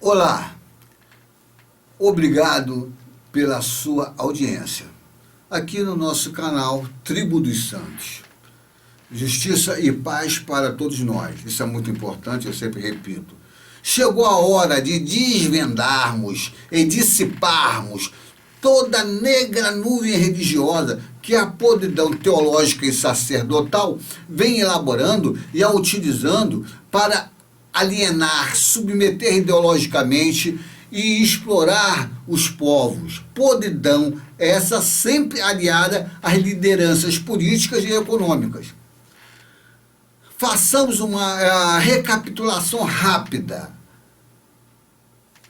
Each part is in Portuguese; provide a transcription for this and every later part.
Olá, obrigado pela sua audiência. Aqui no nosso canal Tribo dos Santos. Justiça e paz para todos nós. Isso é muito importante, eu sempre repito. Chegou a hora de desvendarmos e dissiparmos toda a negra nuvem religiosa que a podridão teológica e sacerdotal vem elaborando e a utilizando para alienar, submeter ideologicamente e explorar os povos. Podridão essa sempre aliada às lideranças políticas e econômicas. Façamos uma recapitulação rápida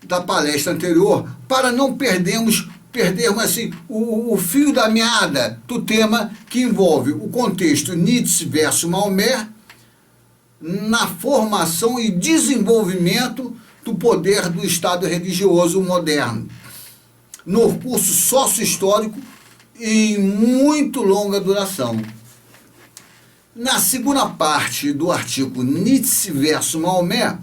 da palestra anterior para não perdermos assim, o fio da meada do tema que envolve o contexto Nietzsche versus Maomé na formação e desenvolvimento do poder do Estado religioso moderno, no curso sócio-histórico em muito longa duração. Na segunda parte do artigo Nietzsche versus Maomé,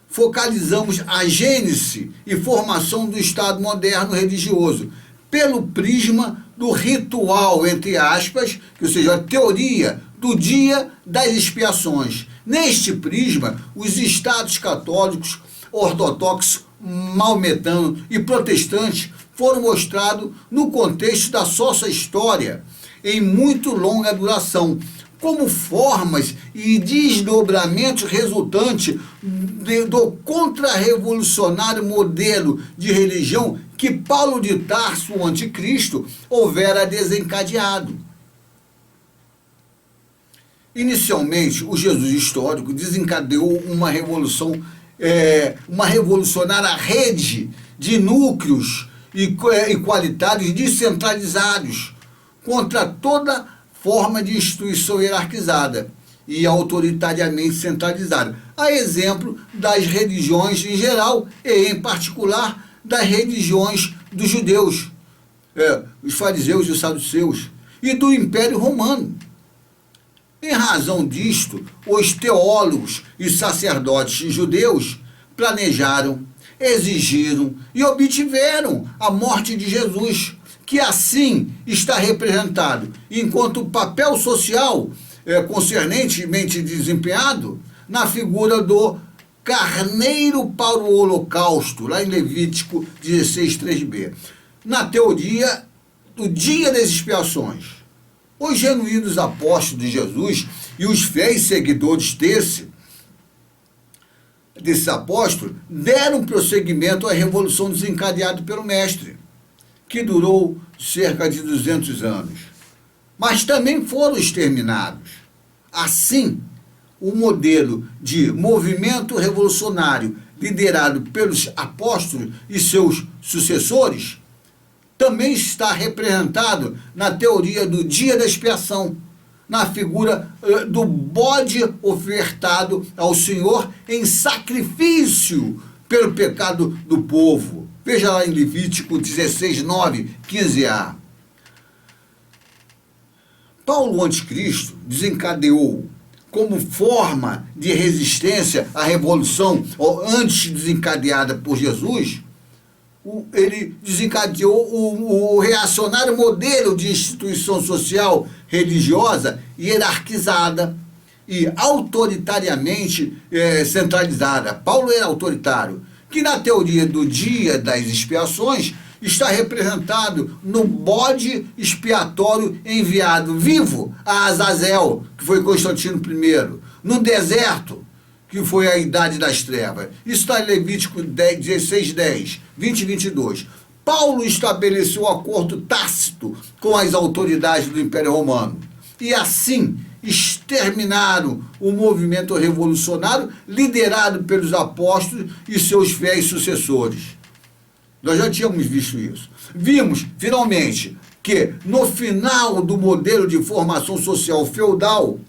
focalizamos a gênese e formação do Estado moderno religioso pelo prisma do ritual, entre aspas, ou seja, a teoria do dia das expiações. Neste prisma, os estados católicos, ortodoxos, maometanos e protestantes foram mostrados no contexto da sua história em muito longa duração, como formas e desdobramentos resultantes do contra-revolucionário modelo de religião que Paulo de Tarso, o anticristo, houvera desencadeado. Inicialmente, o Jesus histórico desencadeou uma revolucionária rede de núcleos e qualidades descentralizados contra toda forma de instituição hierarquizada e autoritariamente centralizada, a exemplo das religiões em geral e, em particular, das religiões dos judeus, os fariseus e os saduceus, e do Império Romano. Em razão disto, os teólogos e sacerdotes judeus planejaram, exigiram e obtiveram a morte de Jesus, que assim está representado, enquanto o papel social concernentemente desempenhado na figura do carneiro para o holocausto, lá em Levítico 16:3b. Na teoria do dia das expiações, os genuínos apóstolos de Jesus e os fiéis seguidores desses apóstolos deram prosseguimento à revolução desencadeada pelo Mestre, que durou cerca de 200 anos, mas também foram exterminados. Assim, o modelo de movimento revolucionário liderado pelos apóstolos e seus sucessores também está representado na teoria do dia da expiação, na figura do bode ofertado ao Senhor em sacrifício pelo pecado do povo. Veja lá em Levítico 16:9, 15a. Paulo, o anticristo, desencadeou como forma de resistência à revolução, ou antes desencadeada por Jesus, ele desencadeou o reacionário modelo de instituição social religiosa hierarquizada e autoritariamente centralizada. Paulo era autoritário, que na teoria do dia das expiações está representado no bode expiatório enviado vivo a Azazel, que foi Constantino I, no deserto, que foi a Idade das Trevas. Isso está em Levítico 16:10, 20 e 22. Paulo estabeleceu acordo tácito com as autoridades do Império Romano e assim exterminaram o movimento revolucionário liderado pelos apóstolos e seus fiéis sucessores. Nós já tínhamos visto isso. Vimos, finalmente, que no final do modelo de formação social feudal,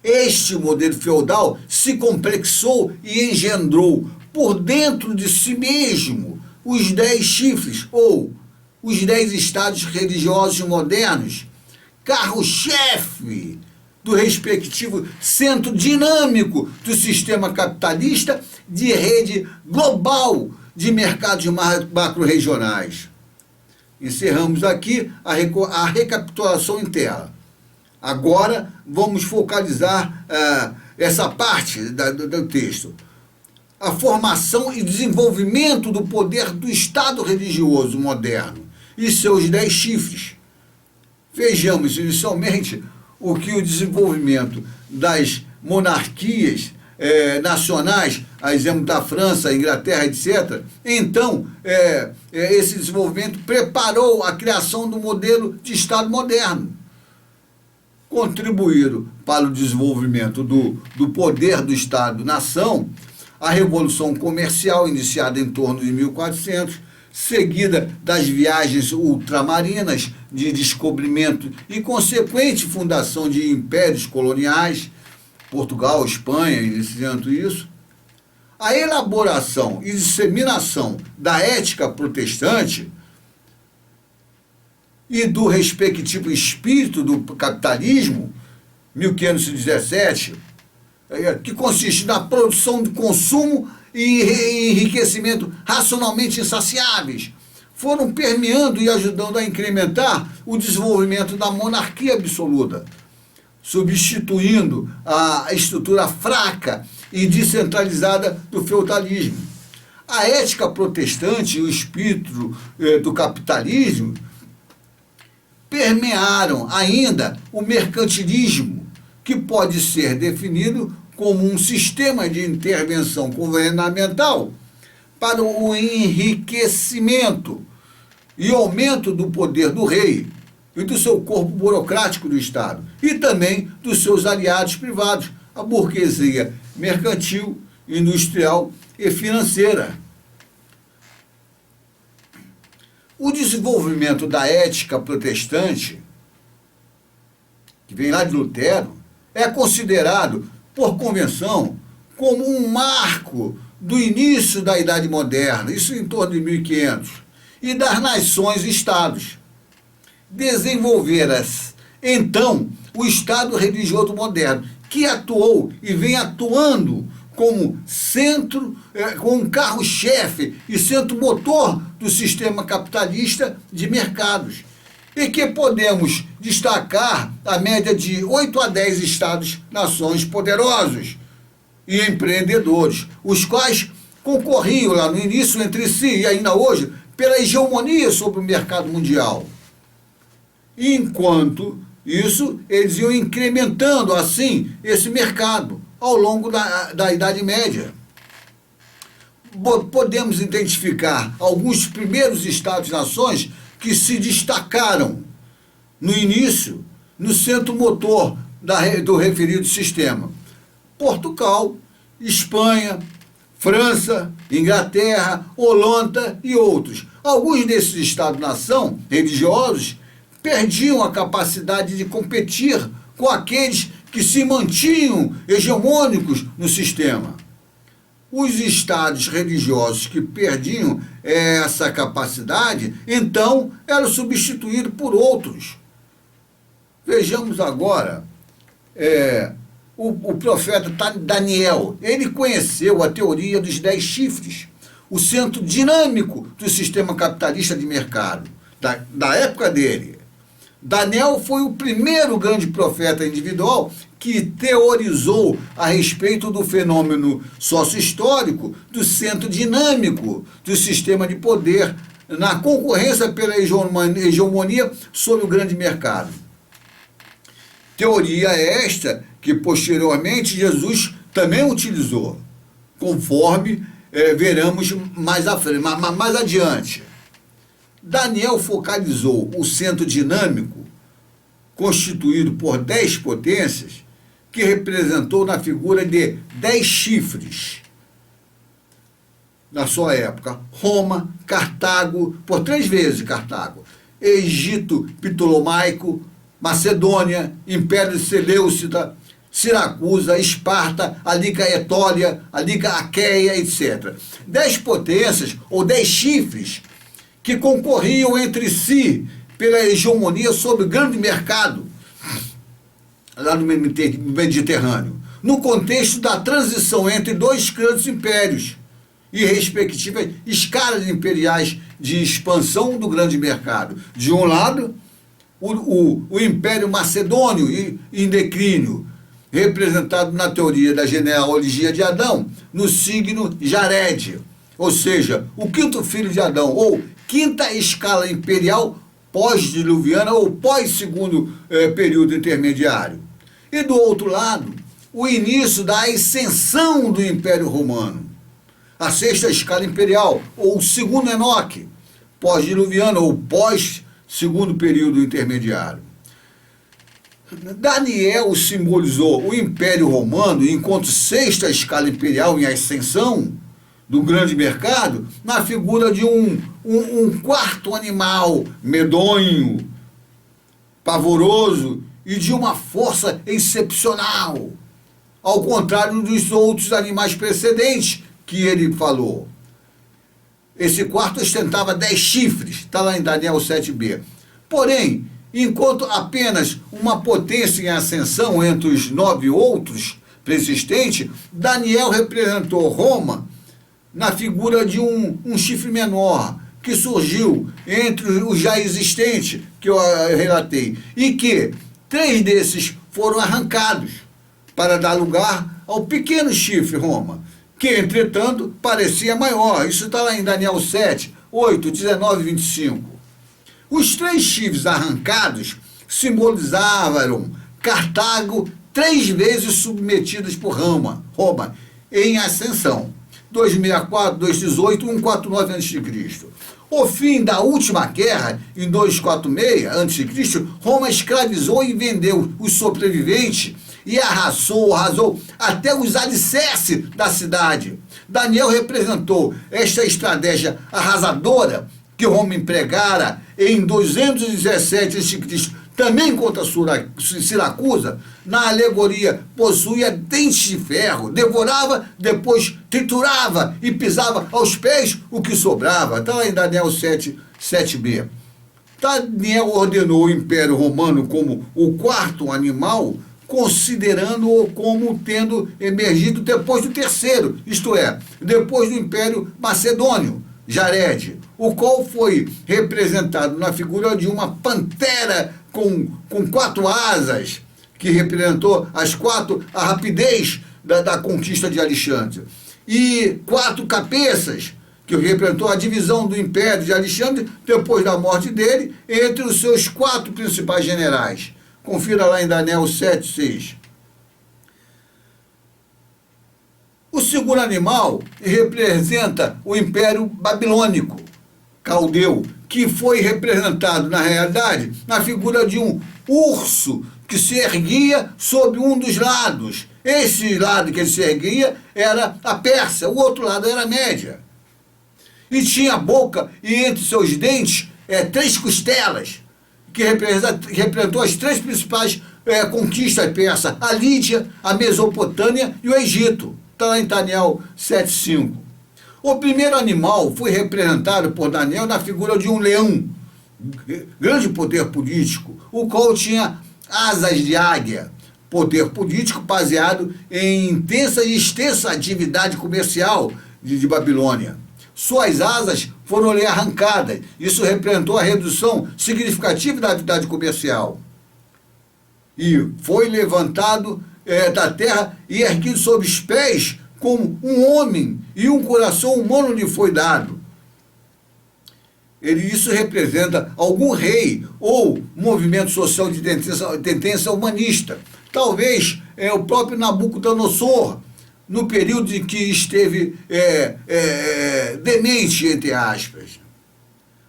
este modelo feudal se complexou e engendrou por dentro de si mesmo os 10 chifres, ou os 10 estados religiosos modernos, carro-chefe do respectivo centro dinâmico do sistema capitalista de rede global de mercados macro-regionais. Encerramos aqui a recapitulação interna. Agora vamos focalizar essa parte do texto. A formação e desenvolvimento do poder do Estado religioso moderno e seus 10 chifres. Vejamos inicialmente o que o desenvolvimento das monarquias nacionais, a exemplo da França, Inglaterra, etc. Então, esse desenvolvimento preparou a criação do modelo de Estado moderno. Contribuíram para o desenvolvimento do poder do Estado-nação a Revolução Comercial, iniciada em torno de 1400, seguida das viagens ultramarinas de descobrimento e consequente fundação de impérios coloniais, Portugal, Espanha, iniciando isso, a elaboração e disseminação da ética protestante e do respectivo espírito do capitalismo, 1517, que consiste na produção de consumo e enriquecimento racionalmente insaciáveis, foram permeando e ajudando a incrementar o desenvolvimento da monarquia absoluta, substituindo a estrutura fraca e descentralizada do feudalismo. A ética protestante e o espírito do capitalismo permearam ainda o mercantilismo, que pode ser definido como um sistema de intervenção governamental para o enriquecimento e aumento do poder do rei e do seu corpo burocrático do Estado, e também dos seus aliados privados, a burguesia mercantil, industrial e financeira. O desenvolvimento da ética protestante, que vem lá de Lutero, é considerado, por convenção, como um marco do início da Idade Moderna, isso em torno de 1500, e das nações-estados. Desenvolveram-se, então, o Estado religioso moderno, que atuou e vem atuando como centro, como um carro-chefe e centro motor do sistema capitalista de mercados, e que podemos destacar a média de 8 a 10 estados-nações poderosos e empreendedores, os quais concorriam lá no início entre si e ainda hoje pela hegemonia sobre o mercado mundial. Enquanto isso, eles iam incrementando assim esse mercado ao longo da Idade Média. Podemos identificar alguns primeiros estados-nações que se destacaram no início, no centro motor do referido sistema. Portugal, Espanha, França, Inglaterra, Holanda e outros. Alguns desses estados-nação religiosos perdiam a capacidade de competir com aqueles que se mantinham hegemônicos no sistema. Os estados religiosos que perdiam essa capacidade, então, eram substituídos por outros. Vejamos agora o profeta Daniel. Ele conheceu a teoria dos 10 chifres, o centro dinâmico do sistema capitalista de mercado, da época dele. Daniel foi o primeiro grande profeta individual que teorizou a respeito do fenômeno sócio-histórico do centro dinâmico do sistema de poder na concorrência pela hegemonia sobre o grande mercado. Teoria esta que posteriormente Jesus também utilizou, conforme veremos mais adiante. Daniel focalizou o centro dinâmico, constituído por 10 potências, que representou na figura de 10 chifres. Na sua época, Roma, Cartago, por 3 vezes Cartago, Egito Ptolomaico, Macedônia, Império Seleucida, Siracusa, Esparta, a Liga Etólia, a Liga Aqueia, etc. 10 potências, ou 10 chifres, que concorriam entre si pela hegemonia sobre o grande mercado. lá no Mediterrâneo, no contexto da transição entre dois grandes impérios e respectivas escalas imperiais de expansão do grande mercado. De um lado, o Império Macedônio em declínio, representado na teoria da genealogia de Adão, no signo Jared, ou seja, o quinto filho de Adão, ou quinta escala imperial pós-diluviana ou pós-segundo período intermediário. E do outro lado, o início da ascensão do Império Romano, a sexta escala imperial, ou o segundo Enoque, pós-diluviano ou pós-segundo período intermediário. Daniel simbolizou o Império Romano enquanto sexta escala imperial em ascensão do grande mercado, na figura de um quarto animal medonho, pavoroso e de uma força excepcional, ao contrário dos outros animais precedentes que ele falou. Esse quarto ostentava 10 chifres, está lá em Daniel 7b. Porém, enquanto apenas uma potência em ascensão entre os 9 outros persistentes, Daniel representou Roma na figura de um chifre menor, que surgiu entre os já existentes, que eu relatei, e que 3 desses foram arrancados para dar lugar ao pequeno chifre Roma, que, entretanto, parecia maior. Isso está lá em Daniel 7, 8, 19 e 25. Os 3 chifres arrancados simbolizavam Cartago 3 vezes submetidas por Roma em ascensão. 264, 218, 149 a.C. O fim da última guerra, em 246 a.C., Roma escravizou e vendeu os sobreviventes e arrasou até os alicerces da cidade. Daniel representou esta estratégia arrasadora que Roma empregara em 217 a.C., também contra Siracusa. Na alegoria, possuía dentes de ferro, devorava, depois triturava e pisava aos pés o que sobrava. Está lá em Daniel 7b. Daniel ordenou o Império Romano como o quarto animal, considerando-o como tendo emergido depois do terceiro, isto é, depois do Império Macedônio, Jared, o qual foi representado na figura de uma pantera com 4 asas, que representou a rapidez da conquista de Alexandre, e 4 cabeças, que representou a divisão do Império de Alexandre depois da morte dele, entre os seus 4 principais generais. Confira lá em Daniel 7:6. O segundo animal representa o Império Babilônico, caldeu, que foi representado, na realidade, na figura de um urso que se erguia sobre um dos lados. Esse lado que ele se erguia era a Pérsia, o outro lado era a Média. E tinha a boca e entre seus dentes 3 costelas, que representou as 3 principais conquistas persas: a Lídia, a Mesopotâmia e o Egito. Está lá em Daniel 7:5. O primeiro animal foi representado por Daniel na figura de um leão, grande poder político, o qual tinha asas de águia, poder político baseado em intensa e extensa atividade comercial de Babilônia. Suas asas foram-lhe arrancadas. Isso representou a redução significativa da atividade comercial. E foi levantado da terra e erguido sobre os pés como um homem, e um coração humano lhe foi dado. Isso representa algum rei ou movimento social de tendência humanista. Talvez o próprio Nabucodonosor, no período em que esteve demente, entre aspas.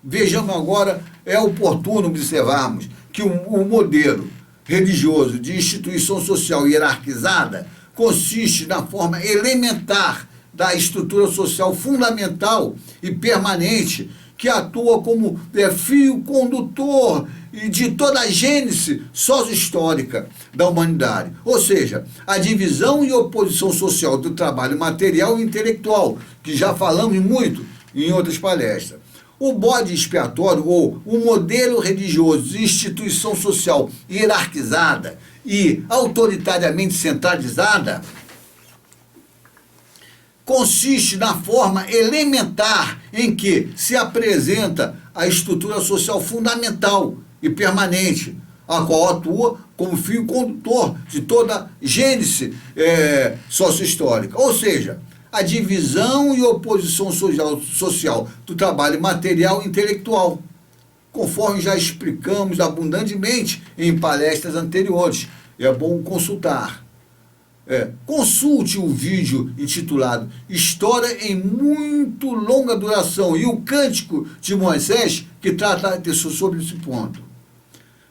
Vejamos agora, é oportuno observarmos que o modelo religioso de instituição social hierarquizada consiste na forma elementar da estrutura social fundamental e permanente, que atua como fio condutor de toda a gênese sócio-histórica da humanidade. Ou seja, a divisão e oposição social do trabalho material e intelectual, que já falamos muito em outras palestras. O bode expiatório, ou o modelo religioso de instituição social hierarquizada e autoritariamente centralizada, consiste na forma elementar em que se apresenta a estrutura social fundamental e permanente, a qual atua como fio condutor de toda gênese sociohistórica. Ou seja, a divisão e oposição social do trabalho material e intelectual, conforme já explicamos abundantemente em palestras anteriores. É bom consultar. Consulte o vídeo intitulado História em muito longa duração e o Cântico de Moisés, que trata sobre esse ponto.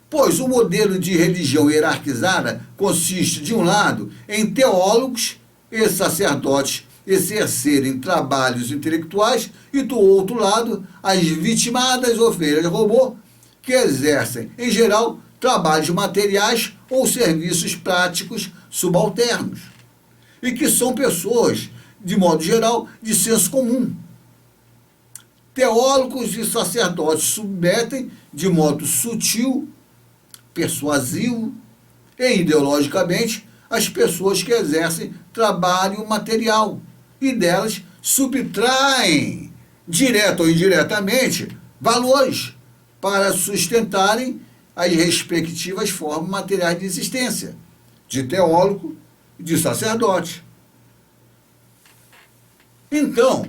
Pois o modelo de religião hierarquizada consiste, de um lado, em teólogos e sacerdotes exercerem trabalhos intelectuais e, do outro lado, as vitimadas ovelhas robô, que exercem, em geral, trabalhos materiais ou serviços práticos subalternos, e que são pessoas, de modo geral, de senso comum. Teólogos e sacerdotes submetem, de modo sutil, persuasivo e ideologicamente, as pessoas que exercem trabalho material, e delas subtraem, direto ou indiretamente, valores para sustentarem as respectivas formas materiais de existência, de teólogo e de sacerdote. Então,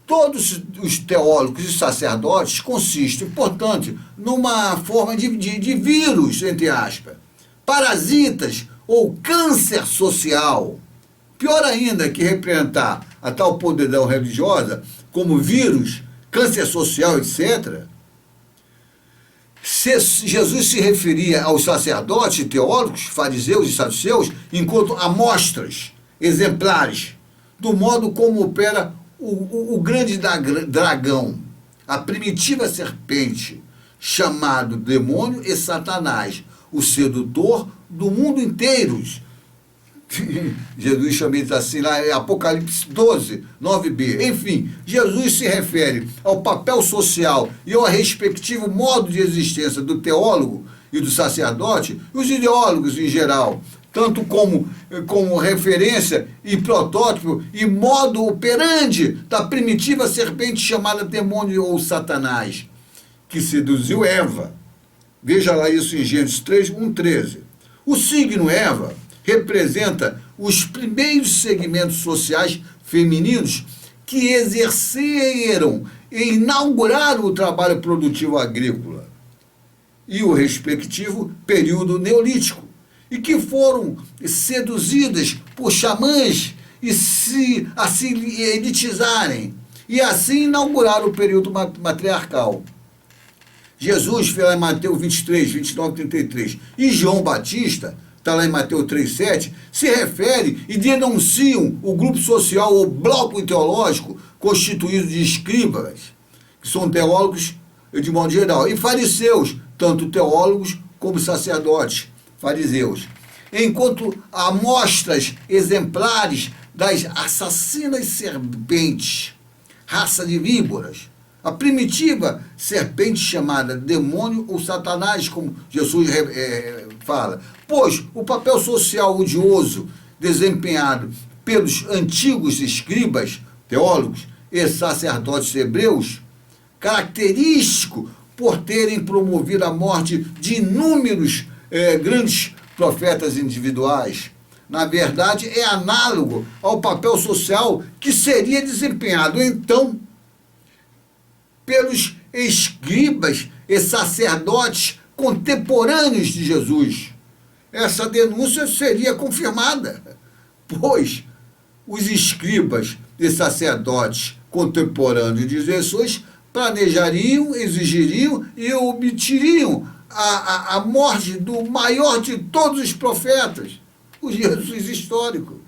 todos os teólogos e sacerdotes consistem, portanto, numa forma de vírus, entre aspas, parasitas ou câncer social. Pior ainda que representar a tal podridão religiosa como vírus, câncer social, etc., Jesus se referia aos sacerdotes, teólogos, fariseus e saduceus enquanto amostras exemplares do modo como opera o grande dragão, a primitiva serpente, chamado demônio e Satanás, o sedutor do mundo inteiro. Jesus chama isso assim lá em Apocalipse 12, 9b. Enfim, Jesus se refere ao papel social e ao respectivo modo de existência do teólogo e do sacerdote, e os ideólogos em geral, tanto como referência e protótipo e modo operandi da primitiva serpente chamada demônio ou Satanás, que seduziu Eva. Veja lá isso em Gênesis 3, 1:13. O signo Eva representa os primeiros segmentos sociais femininos que exerceram e inauguraram o trabalho produtivo agrícola e o respectivo período neolítico, e que foram seduzidas por xamãs e se elitizarem, e assim inauguraram o período matriarcal. Jesus, foi lá em Mateus 23, 29, 33, e João Batista, está lá em Mateus 3,7, se refere e denunciam o grupo social ou bloco teológico constituído de escribas, que são teólogos de modo geral, e fariseus, tanto teólogos como sacerdotes, fariseus, enquanto amostras exemplares das assassinas serpentes, raça de víboras, a primitiva serpente chamada demônio ou Satanás, como Jesus fala, pois o papel social odioso desempenhado pelos antigos escribas, teólogos e sacerdotes hebreus, característico por terem promovido a morte de inúmeros grandes profetas individuais, na verdade é análogo ao papel social que seria desempenhado então pelos escribas e sacerdotes contemporâneos de Jesus. Essa denúncia seria confirmada, pois os escribas e sacerdotes contemporâneos de Jesus planejariam, exigiriam e obtiriam a morte do maior de todos os profetas, o Jesus histórico.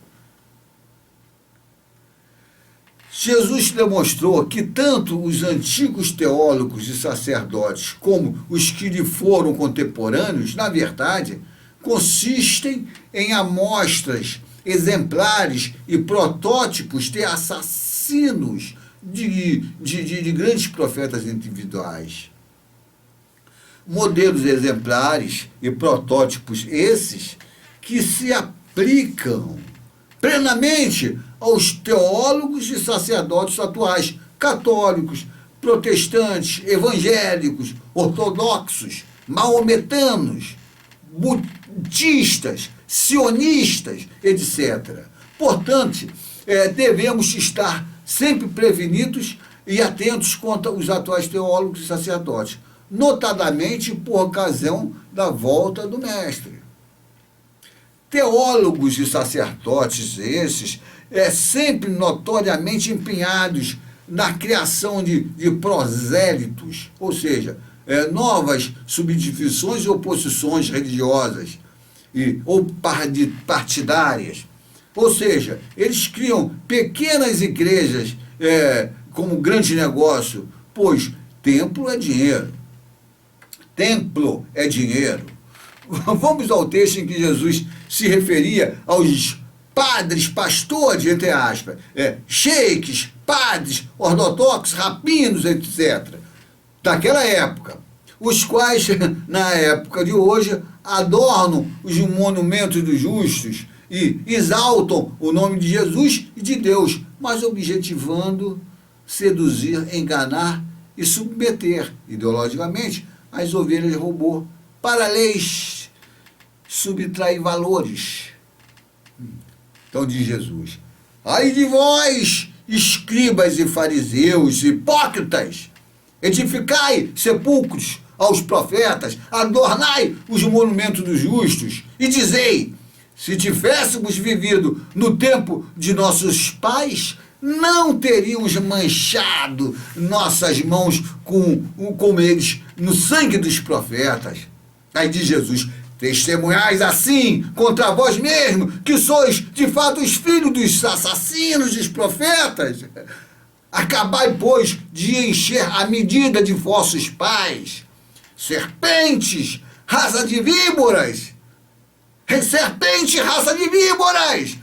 Jesus demonstrou que tanto os antigos teólogos e sacerdotes como os que lhe foram contemporâneos, na verdade, consistem em amostras exemplares e protótipos de assassinos de grandes profetas individuais. Modelos exemplares e protótipos esses que se aplicam plenamente aos teólogos e sacerdotes atuais, católicos, protestantes, evangélicos, ortodoxos, maometanos, budistas, sionistas, etc. Portanto, devemos estar sempre prevenidos e atentos contra os atuais teólogos e sacerdotes, notadamente por ocasião da volta do Mestre. Teólogos e sacerdotes esses sempre notoriamente empenhados na criação de prosélitos, ou seja, novas subdivisões e oposições religiosas ou partidárias. Ou seja, eles criam pequenas igrejas como grande negócio, pois templo é dinheiro. Templo é dinheiro. Vamos ao texto em que Jesus se referia aos padres, pastores, entre aspas, sheiks, padres, ortodoxos, rabinos, etc., daquela época, os quais, na época de hoje, adornam os monumentos dos justos e exaltam o nome de Jesus e de Deus, mas objetivando seduzir, enganar e submeter ideologicamente as ovelhas de robô para leis subtrair valores. Então diz Jesus: ai de vós, escribas e fariseus, hipócritas, edificai sepulcros aos profetas, adornai os monumentos dos justos, e dizei: se tivéssemos vivido no tempo de nossos pais, não teríamos manchado nossas mãos com eles no sangue dos profetas. Aí diz Jesus: testemunhais assim contra vós mesmos, que sois de fato os filhos dos assassinos dos profetas. Acabai, pois, de encher a medida de vossos pais. Serpentes, raça de víboras! Serpente, raça de víboras!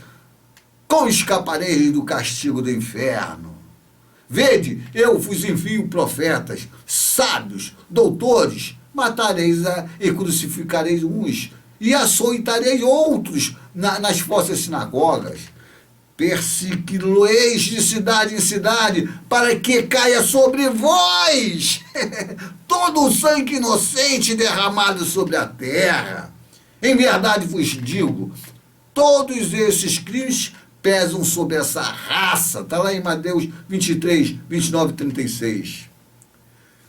Como escapareis do castigo do inferno? Vede, eu vos envio profetas, sábios, doutores, matareis e crucificareis uns, e açoitareis outros nas vossas sinagogas. Persegui-lo-eis de cidade em cidade, para que caia sobre vós todo o sangue inocente derramado sobre a terra. Em verdade vos digo, todos esses crimes pesam sobre essa raça. Está lá em Mateus 23, 29 e 36.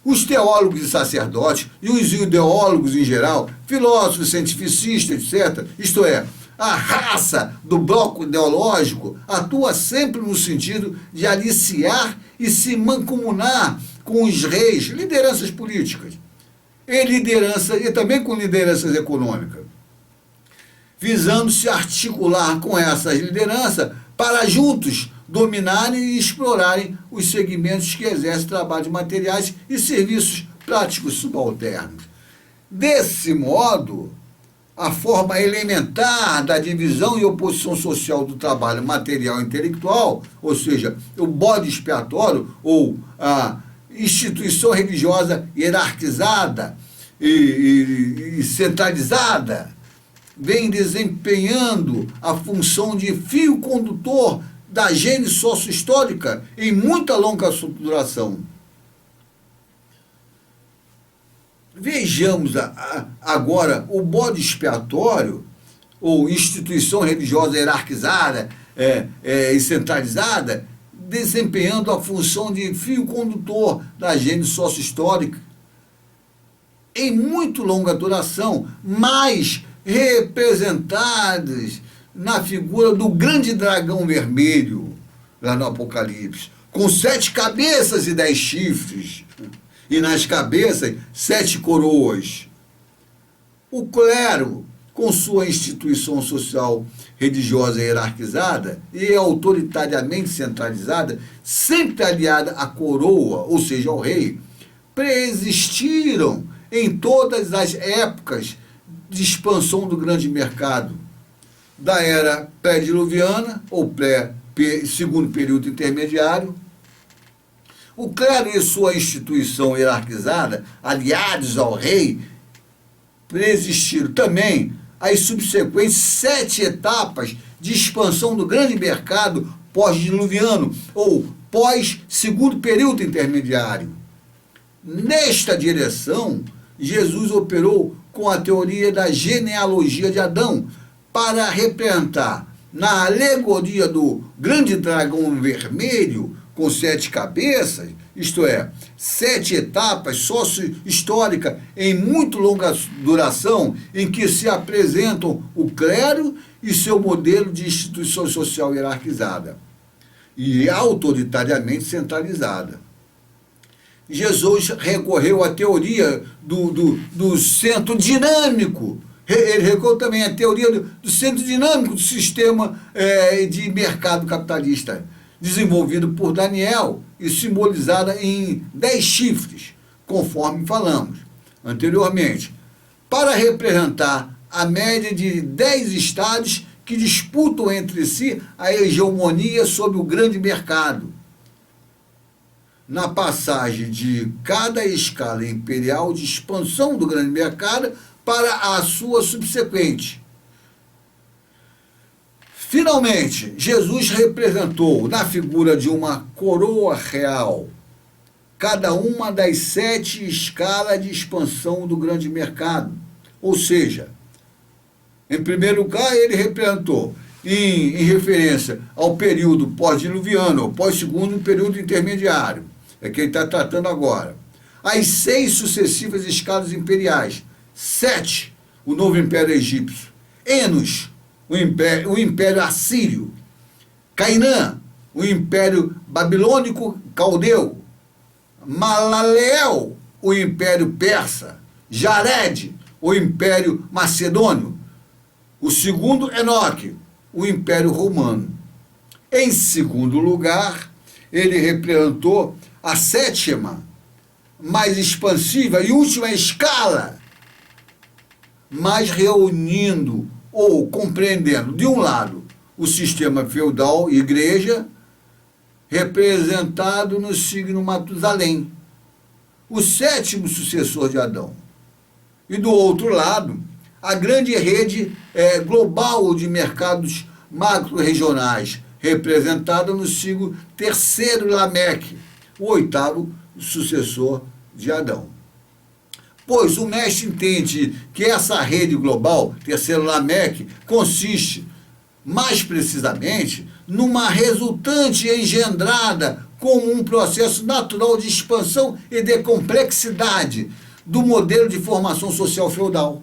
Os teólogos e sacerdotes, e os ideólogos em geral, filósofos, cientificistas, etc., isto é, a raça do bloco ideológico atua sempre no sentido de aliciar e se mancomunar com os reis, lideranças políticas, e também com lideranças econômicas, visando se articular com essas lideranças para juntos dominarem e explorarem os segmentos que exercem trabalhos materiais e serviços práticos subalternos. Desse modo, a forma elementar da divisão e oposição social do trabalho material e intelectual, ou seja, o bode expiatório ou a instituição religiosa hierarquizada e centralizada, vem desempenhando a função de fio condutor da gênese sócio-histórica em muita longa duração. Vejamos agora o bode expiatório, ou instituição religiosa hierarquizada e centralizada, desempenhando a função de fio condutor da gênese sócio-histórica em muito longa duração, mas representadas na figura do grande dragão vermelho, lá no Apocalipse, com 7 cabeças e 10 chifres, e nas cabeças 7 coroas. O clero, com sua instituição social religiosa hierarquizada e autoritariamente centralizada, sempre aliada à coroa, ou seja, ao rei, preexistiram em todas as épocas de expansão do grande mercado, da era pré-diluviana, ou segundo período intermediário, O clero e sua instituição hierarquizada, aliados ao rei, preexistiram também as subsequentes 7 etapas de expansão do grande mercado pós-diluviano, ou pós-segundo período intermediário. Nesta direção, Jesus operou com a teoria da genealogia de Adão para representar, na alegoria do grande dragão vermelho com 7 cabeças, isto é, 7 etapas sócio-históricas em muito longa duração, em que se apresentam o clero e seu modelo de instituição social hierarquizada e autoritariamente centralizada. Jesus recorreu à teoria do centro dinâmico. Ele recorreu também à teoria do centro dinâmico do sistema de mercado capitalista, desenvolvido por Daniel e simbolizada em 10 chifres, conforme falamos anteriormente, para representar a média de 10 estados que disputam entre si a hegemonia sobre o grande mercado. Na passagem de cada escala imperial de expansão do grande mercado para a sua subsequente. Finalmente, Jesus representou na figura de uma coroa real cada uma das 7 escalas de expansão do grande mercado. Ou seja, em primeiro lugar, ele representou, em referência ao período pós-diluviano, ou pós-segundo período intermediário, é quem está tratando agora, as 6 sucessivas escalas imperiais. 7, o novo império egípcio. Enos, o império assírio. Cainã, o império babilônico caldeu. Malaleel, o império persa. Jared, o império macedônio. O segundo, Enoque, o império romano. Em segundo lugar, ele representou a 7ª, mais expansiva e última escala, mas reunindo ou compreendendo, de um lado, o sistema feudal e igreja, representado no signo Matusalém, o 7º sucessor de Adão. E do outro lado, a grande rede global de mercados macro-regionais, representada no signo 3º Lameque, o 8º sucessor de Adão. Pois o mestre entende que essa rede global, 3º Lameque, consiste, mais precisamente, numa resultante engendrada como um processo natural de expansão e de complexidade do modelo de formação social feudal.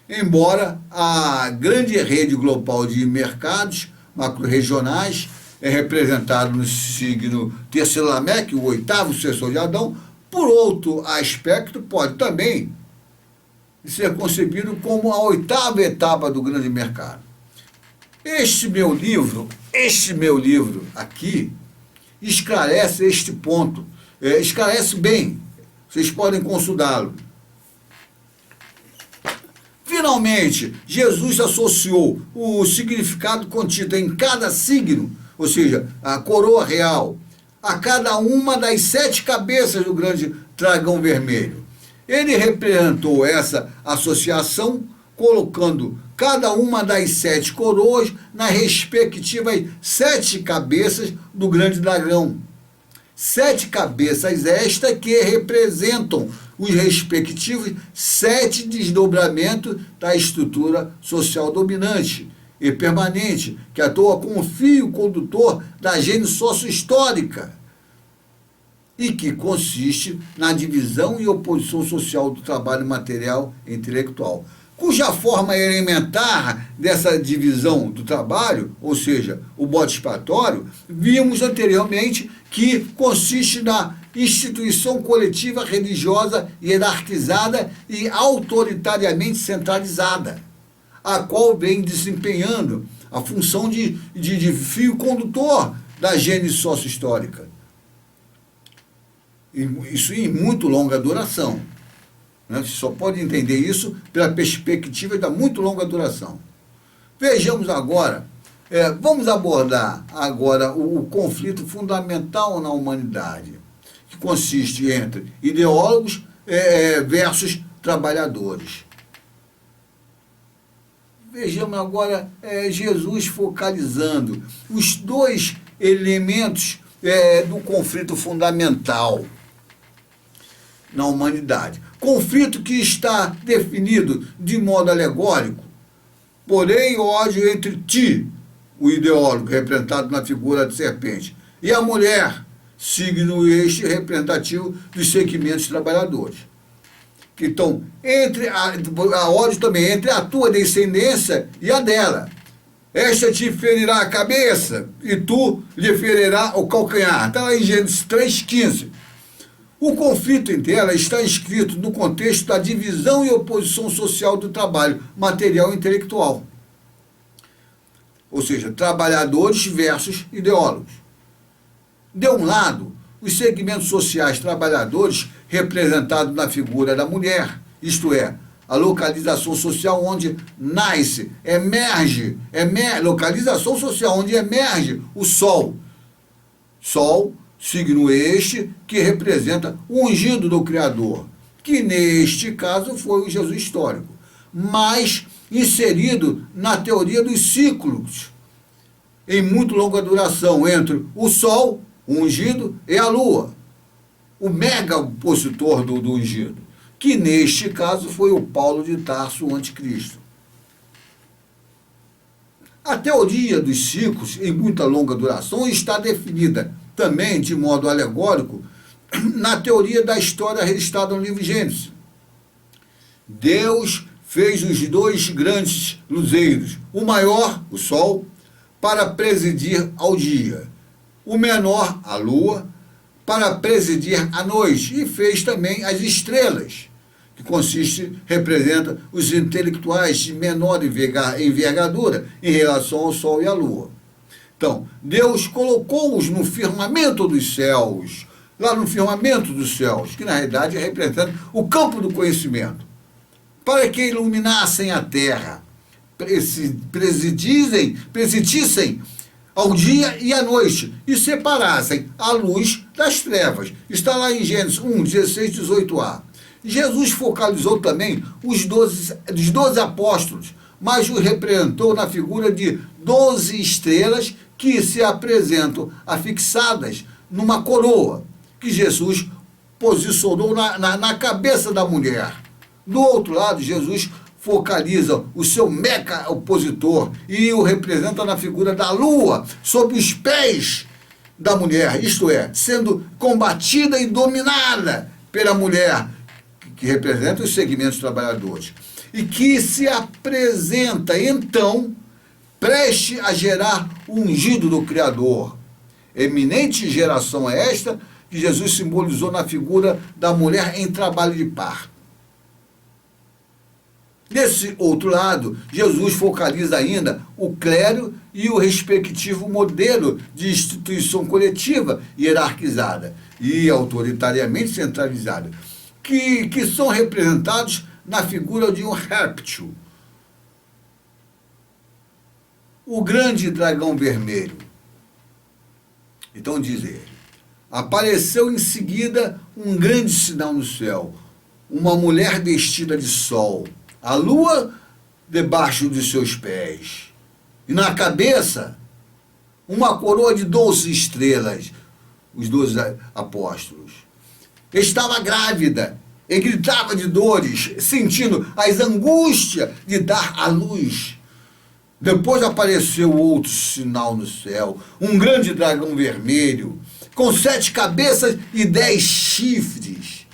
Embora a grande rede global de mercados macro-regionais é representado no signo 3º Lameque, o 8º sucessor de Adão, por outro aspecto, pode também ser concebido como a 8ª etapa do grande mercado. Este meu livro aqui, esclarece este ponto, esclarece bem, vocês podem consultá-lo. Finalmente, Jesus associou o significado contido em cada signo, ou seja, a coroa real, a cada uma das 7 cabeças do grande dragão vermelho. Ele representou essa associação colocando cada uma das 7 coroas nas respectivas 7 cabeças do grande dragão. 7 cabeças estas que representam os respectivos 7 desdobramentos da estrutura social dominante e permanente, que atua como fio condutor da gênese sócio-histórica e que consiste na divisão e oposição social do trabalho material e intelectual, cuja forma elementar dessa divisão do trabalho, ou seja, o bode expiatório, vimos anteriormente que consiste na instituição coletiva religiosa hierarquizada e autoritariamente centralizada, a qual vem desempenhando a função de fio condutor da gênese sócio-histórica. Isso em muito longa duração. Você só pode entender isso pela perspectiva da muito longa duração. Vejamos agora Vamos abordar agora o conflito fundamental na humanidade, que consiste entre ideólogos versus trabalhadores. Vejamos agora Jesus focalizando os dois elementos do conflito fundamental na humanidade. Conflito que está definido de modo alegórico, porém ódio entre ti, o ideólogo representado na figura de serpente, e a mulher, signo este representativo dos segmentos trabalhadores. Então, a ódio também entre a tua descendência e a dela. Esta te ferirá a cabeça e tu lhe ferirá o calcanhar. Está lá em Gênesis 3,15. O conflito entre elas está inscrito no contexto da divisão e oposição social do trabalho material e intelectual. Ou seja, trabalhadores versus ideólogos. De um lado, os segmentos sociais trabalhadores representados na figura da mulher, isto é, a localização social onde nasce, localização social onde emerge o sol. Sol, signo este, que representa o ungido do Criador, que neste caso foi o Jesus histórico, mas inserido na teoria dos ciclos, em muito longa duração, entre o sol, o ungido, e a lua, o mega opositor do ungido, que neste caso foi o Paulo de Tarso, o anticristo. A teoria dos ciclos, em muita longa duração, está definida também de modo alegórico na teoria da história registrada no livro Gênesis. Deus fez os dois grandes luzeiros, o maior, o sol, para presidir ao dia, o menor, a lua, para presidir a noite, e fez também as estrelas, que representa os intelectuais de menor envergadura em relação ao sol e à lua. Então, Deus colocou-os no firmamento dos céus, lá no firmamento dos céus, que na realidade representa o campo do conhecimento, para que iluminassem a terra, presidissem ao dia e à noite, e separassem a luz das trevas. Está lá em Gênesis 1, 16, 18a. Jesus focalizou também os 12 apóstolos, mas os representou na figura de 12 estrelas que se apresentam afixadas numa coroa, que Jesus posicionou na cabeça da mulher. Do outro lado, Jesus focaliza o seu mega opositor e o representa na figura da lua, sob os pés da mulher, isto é, sendo combatida e dominada pela mulher, que representa os segmentos trabalhadores, e que se apresenta, então, preste a gerar o ungido do Criador. Eminente geração é esta que Jesus simbolizou na figura da mulher em trabalho de parto. Desse outro lado, Jesus focaliza ainda o clero e o respectivo modelo de instituição coletiva hierarquizada e autoritariamente centralizada, que são representados na figura de um réptil, o grande dragão vermelho. Então diz ele, apareceu em seguida um grande sinal no céu, uma mulher vestida de sol, a lua debaixo de seus pés, e na cabeça uma coroa de 12 estrelas, os 12 apóstolos. Estava grávida e gritava de dores, sentindo as angústias de dar à luz. Depois apareceu outro sinal no céu, um grande dragão vermelho, com 7 cabeças e 10 chifres,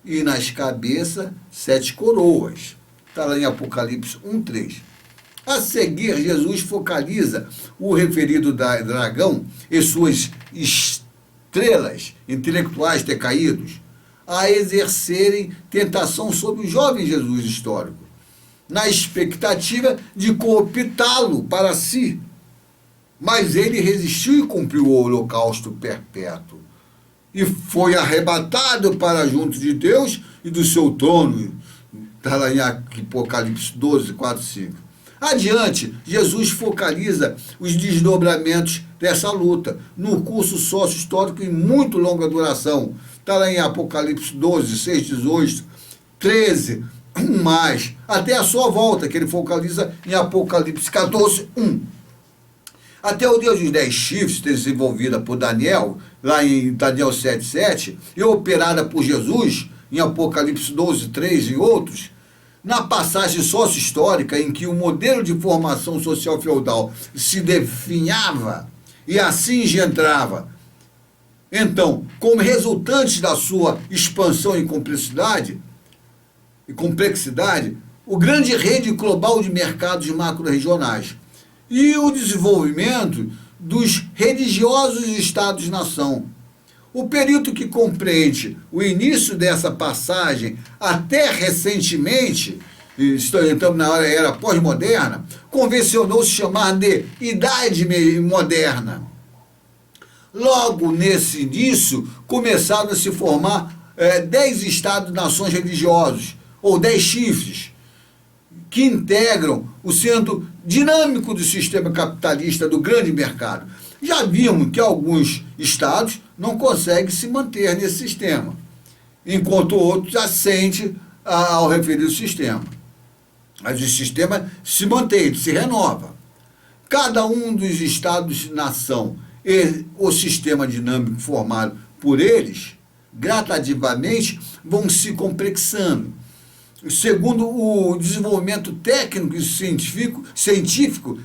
e nas cabeças 7 coroas. Está lá em Apocalipse 1:3. A seguir, Jesus focaliza o referido dragão e suas estrelas intelectuais decaídos a exercerem tentação sobre o jovem Jesus histórico, na expectativa de cooptá-lo para si. Mas ele resistiu e cumpriu o holocausto perpétuo, e foi arrebatado para junto de Deus e do seu trono. Está lá em Apocalipse 12, 4, 5. Adiante, Jesus focaliza os desdobramentos dessa luta no curso sócio-histórico em muito longa duração. Está lá em Apocalipse 12, 6, 18, 13, 1 mais, até a sua volta, que ele focaliza em Apocalipse 14, 1. Até o Deus dos 10 chifres, desenvolvida por Daniel, lá em Daniel 7, 7, e operada por Jesus, em Apocalipse 12, 3 e outros, na passagem sócio-histórica em que o modelo de formação social feudal se definhava e assim engendrava. Então, como resultante da sua expansão e complexidade, o grande rede global de mercados macro-regionais e o desenvolvimento dos religiosos estados-nação. O período que compreende o início dessa passagem até recentemente, estamos na era pós-moderna, convencionou-se chamar de Idade Moderna. Logo nesse início, começaram a se formar 10 estados-nações religiosos, ou 10 chifres, que integram o centro dinâmico do sistema capitalista do grande mercado. Já vimos que alguns estados não conseguem se manter nesse sistema, enquanto outros assente ao referido sistema. Mas o sistema se mantém, se renova. Cada um dos estados-nação e o sistema dinâmico formado por eles, gradativamente, vão se complexando. Segundo o desenvolvimento técnico e científico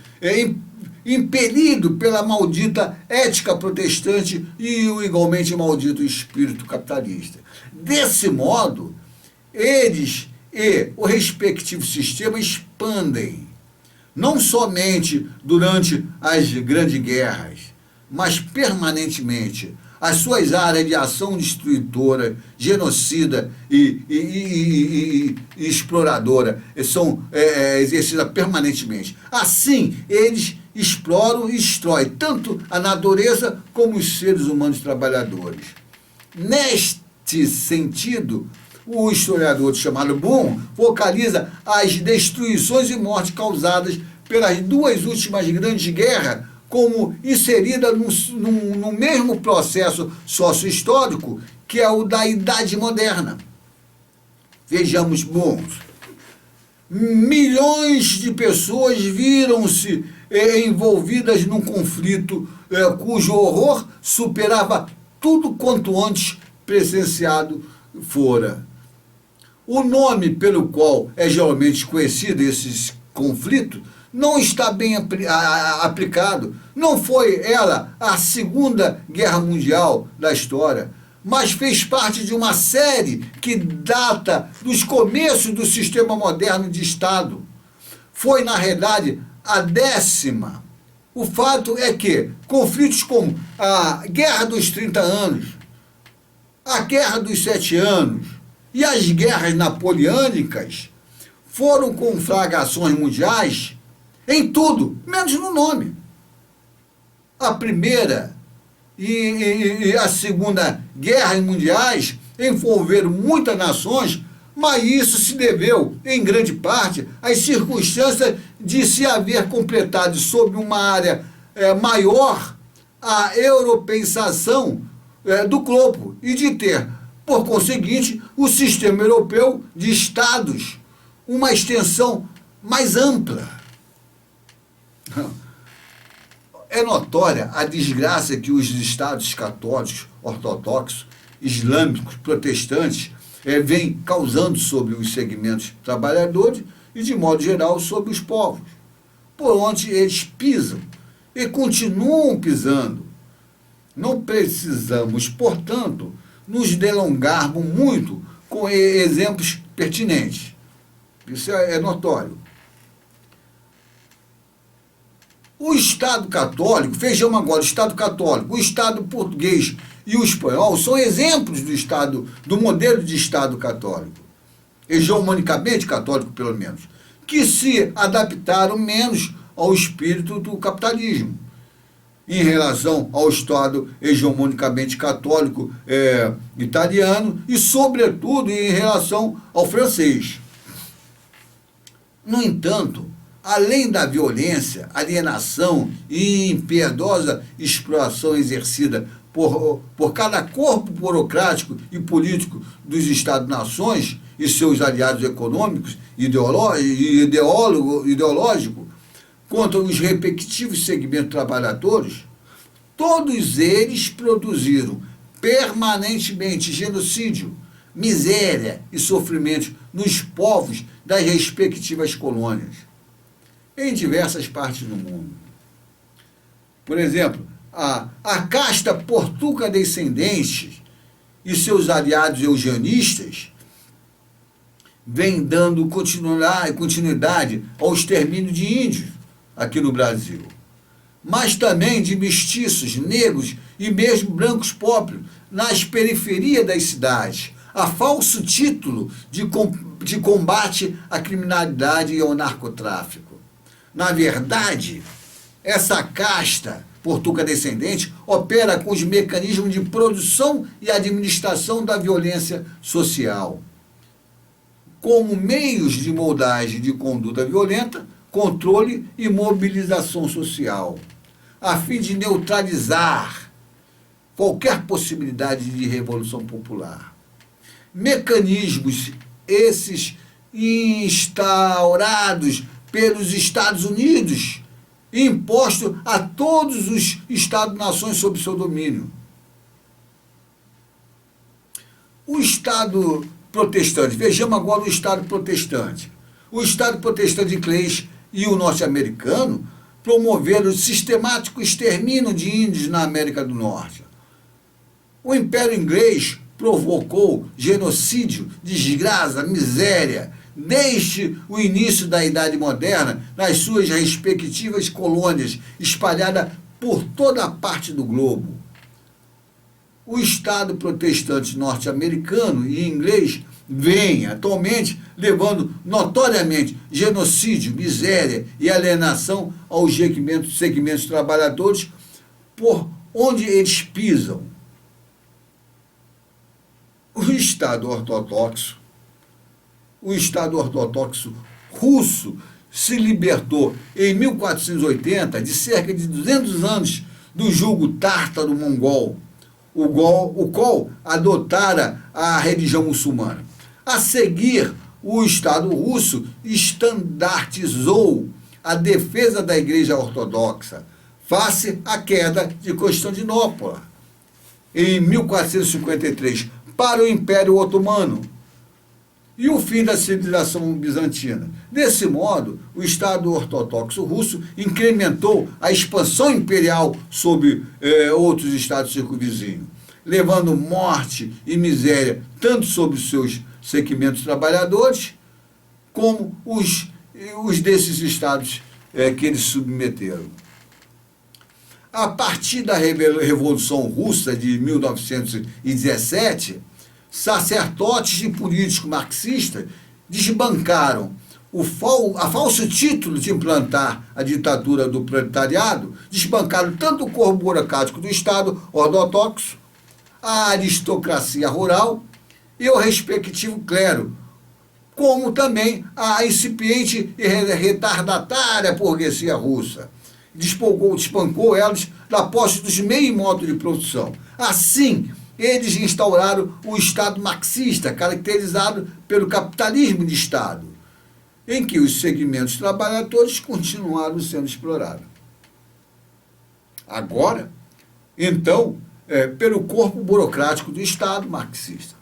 impelido pela maldita ética protestante e o igualmente maldito espírito capitalista. Desse modo, eles e o respectivo sistema expandem, não somente durante as grandes guerras, mas permanentemente. As suas áreas de ação destruidora, genocida e exploradora são exercidas permanentemente. Assim, eles exploram e destroem tanto a natureza como os seres humanos trabalhadores. Neste sentido, o historiador chamado Bohm focaliza as destruições e mortes causadas pelas duas últimas grandes guerras como inserida no mesmo processo sócio-histórico que é o da Idade Moderna. Vejamos, bons. Milhões de pessoas viram-se envolvidas num conflito cujo horror superava tudo quanto antes presenciado fora. O nome pelo qual é geralmente conhecido esses conflitos não está bem aplicado. Não foi ela a Segunda Guerra Mundial da história, mas fez parte de uma série que data dos começos do sistema moderno de Estado. Foi, na realidade, a 10ª. O fato é que conflitos como a Guerra dos 30 anos, a Guerra dos 7 anos e as guerras napoleônicas foram conflagrações mundiais em tudo, menos no nome. A Primeira e a Segunda Guerras Mundiais envolveram muitas nações, mas isso se deveu, em grande parte, às circunstâncias de se haver completado sobre uma área maior a europeização do globo e de ter, por conseguinte, o sistema europeu de estados uma extensão mais ampla. É notória a desgraça que os estados católicos, ortodoxos, islâmicos, protestantes vêm causando sobre os segmentos trabalhadores e, de modo geral, sobre os povos, por onde eles pisam e continuam pisando. Não precisamos, portanto, nos delongarmos muito com exemplos pertinentes. Isso é notório. O Estado católico, vejamos agora, o Estado católico, o Estado português e o espanhol são exemplos do modelo de Estado católico, hegemonicamente católico pelo menos, que se adaptaram menos ao espírito do capitalismo, em relação ao Estado hegemonicamente católico italiano e, sobretudo, em relação ao francês. No entanto, além da violência, alienação e impiedosa exploração exercida por cada corpo burocrático e político dos Estados-nações e seus aliados econômicos e ideológicos contra os respectivos segmentos trabalhadores, todos eles produziram permanentemente genocídio, miséria e sofrimento nos povos das respectivas colônias, em diversas partes do mundo. Por exemplo, a casta portuca descendente e seus aliados eugenistas vem dando continuidade ao extermínio de índios aqui no Brasil, mas também de mestiços, negros e mesmo brancos pobres nas periferias das cidades, a falso título de combate à criminalidade e ao narcotráfico. Na verdade, essa casta portuca descendente opera com os mecanismos de produção e administração da violência social, como meios de moldagem de conduta violenta, controle e mobilização social, a fim de neutralizar qualquer possibilidade de revolução popular. Mecanismos esses instaurados pelos Estados Unidos, imposto a todos os Estados-nações sob seu domínio. O Estado protestante, vejamos agora o Estado protestante. O Estado protestante inglês e o norte-americano promoveram o sistemático extermínio de índios na América do Norte. O Império Inglês provocou genocídio, desgraça, miséria, desde o início da Idade Moderna, nas suas respectivas colônias, espalhadas por toda a parte do globo. O Estado protestante norte-americano e inglês vem, atualmente, levando notoriamente genocídio, miséria e alienação aos segmentos trabalhadores por onde eles pisam. O Estado ortodoxo russo se libertou em 1480 de cerca de 200 anos do jugo tártaro-mongol, o qual adotara a religião muçulmana. A seguir, o Estado russo estandartizou a defesa da Igreja Ortodoxa face à queda de Constantinopla em 1453 para o Império Otomano e o fim da civilização bizantina. Desse modo, o Estado ortodoxo russo incrementou a expansão imperial sobre outros estados circunvizinhos, levando morte e miséria tanto sobre os seus segmentos trabalhadores, como os desses estados que eles submeteram. A partir da Revolução Russa de 1917, sacerdotes e políticos marxistas desbancaram a falso título de implantar a ditadura do proletariado, desbancaram tanto o corpo burocrático do Estado ortodoxo, a aristocracia rural e o respectivo clero, como também a incipiente e retardatária burguesia russa. Despancou elas da posse dos meios e modos de produção. Assim, eles instauraram o Estado marxista, caracterizado pelo capitalismo de Estado, em que os segmentos trabalhadores continuaram sendo explorados. Agora, então, pelo corpo burocrático do Estado marxista.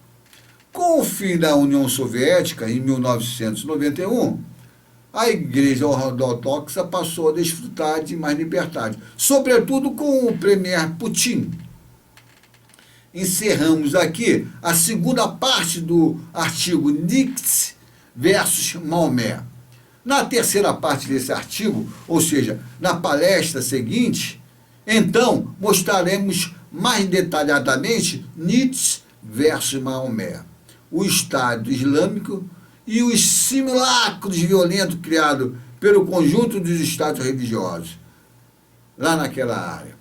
Com o fim da União Soviética, em 1991, a Igreja Ortodoxa passou a desfrutar de mais liberdade, sobretudo com o premier Putin. Encerramos aqui a segunda parte do artigo Nietzsche versus Maomé. Na terceira parte desse artigo, ou seja, na palestra seguinte, então mostraremos mais detalhadamente Nietzsche versus Maomé, o Estado Islâmico e os simulacros violentos criados pelo conjunto dos estados religiosos, lá naquela área,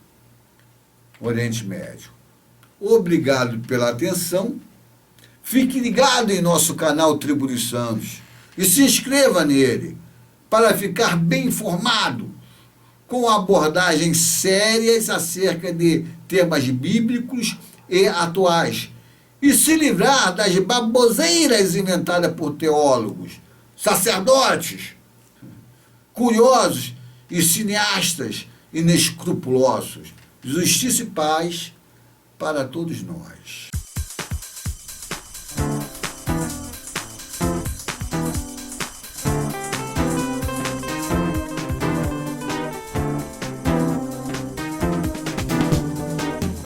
Oriente Médio. Obrigado pela atenção. Fique ligado em nosso canal Tribo dos Santos e se inscreva nele para ficar bem informado, com abordagens sérias acerca de temas bíblicos e atuais, e se livrar das baboseiras inventadas por teólogos, sacerdotes, curiosos e cineastas inescrupulosos. Justiça e paz para todos nós.